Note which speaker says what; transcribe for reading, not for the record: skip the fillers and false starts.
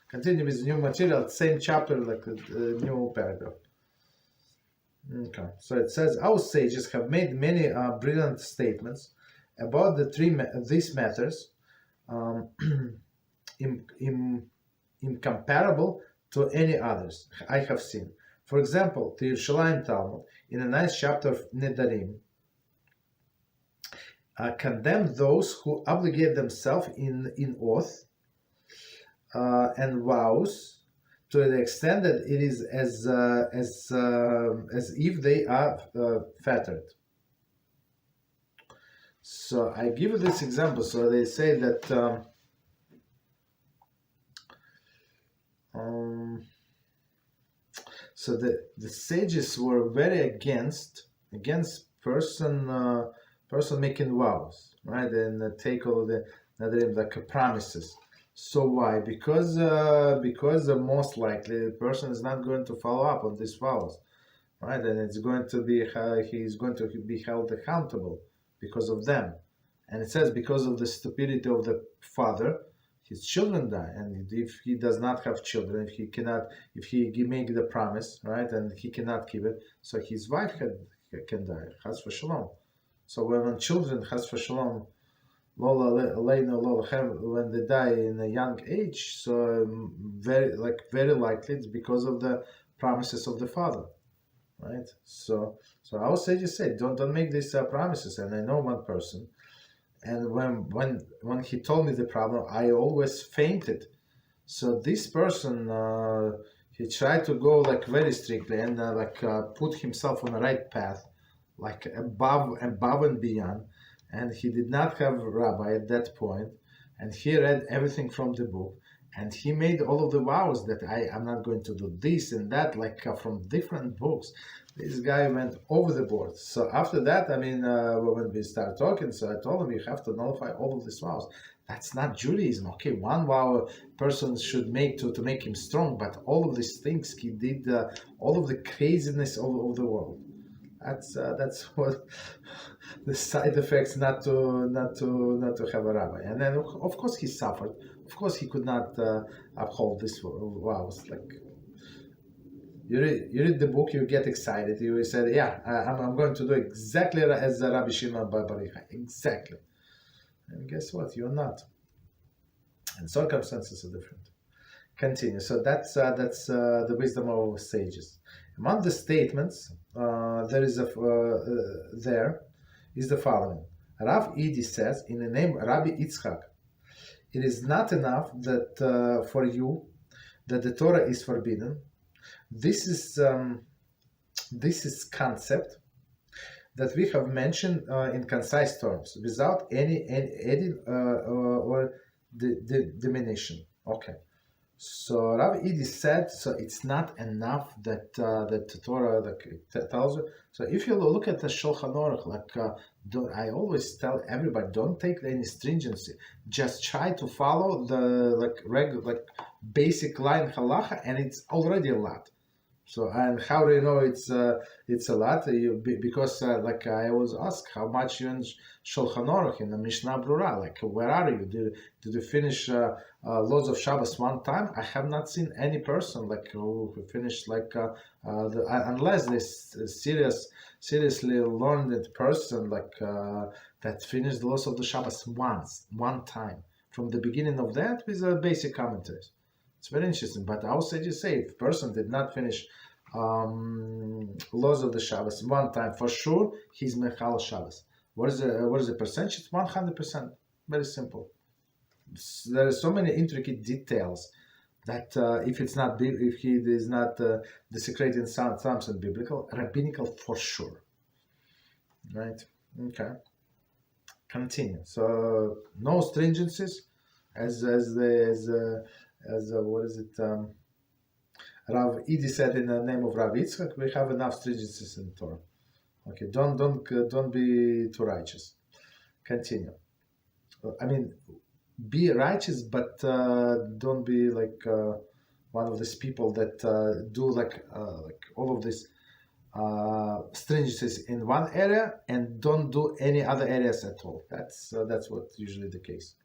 Speaker 1: Continue with new material, same chapter, like a new paragraph. Okay, so it says our sages have made many brilliant statements about these matters, incomparable to any others I have seen. For example, the Yerushalayim Talmud, in a nice chapter of Nedarim, condemn those who obligate themselves in oath and vows to the extent that it is as if they are fettered. So I give you this example. So they say that so the sages were very against person making vows, right, and take all the like promises. So why? Because most likely the person is not going to follow up on these vows, right, and it's going to be he's going to be held accountable because of them. And it says because of the stupidity of the father, his children die. And if he does not have children, if he make the promise, right, and he cannot keep it, so his wife can die. Chas v'shalom. So when children, chas v'shalom, when they die in a young age, so very likely it's because of the promises of the father, right? So our sages say don't make these promises. And I know one person, and when he told me the problem, I always fainted. So this person he tried to go like very strictly and put himself on the right path, like above and beyond. And he did not have a rabbi at that point, and he read everything from the book, and he made all of the vows that I'm not going to do this and that, from different books. This guy went over the board. So after that, when we started talking, so I told him, you have to nullify all of these vows. That's not Judaism. Okay, one vow a person should make to make him strong, but all of these things he did, all of the craziness of the world. That's what the side effects not to have a rabbi. And then of course he suffered. Of course he could not uphold this vows. Like you read the book, you get excited. You said, yeah, I'm going to do exactly as Rabbi Shimon Bar Yochai. Exactly. And guess what? You're not. And circumstances are different. Continue. So that's the wisdom of sages. Among the statements there is the following. Rav Edi says, in the name Rabbi Yitzchak, it is not enough that for you that the Torah is forbidden. This is concept that we have mentioned in concise terms, without any adding or diminution. Okay. So Rav Edi said, so it's not enough that the Torah tells you. So if you look at the Shulchan Aruch, I always tell everybody, don't take any stringency. Just try to follow the regular basic line halacha, and it's already a lot. So, and how do you know it's a lot? Because I always ask, how much you in Shulchan Aruch, in the Mishnah Brura? Where are you? Did you finish loads of Shabbos one time? I have not seen any person who finished unless this seriously learned person that finished the loads of the Shabbos one time from the beginning of that with basic commentaries. It's very interesting. But I also just say, if a person did not finish laws of the Shabbos one time, for sure he's mechal Shabbos. What is the percentage? It's 100%. Very simple. There are so many intricate details that if he is not desecrating something biblical, rabbinical for sure. Right? Okay. Continue. So no stringencies, as what is it? Rav Edi said in the name of Rav Yitzchak, we have enough stringencies in Torah. Okay, don't be too righteous. Continue. Be righteous, but don't be one of these people that do all of these stringencies in one area and don't do any other areas at all. That's what usually the case.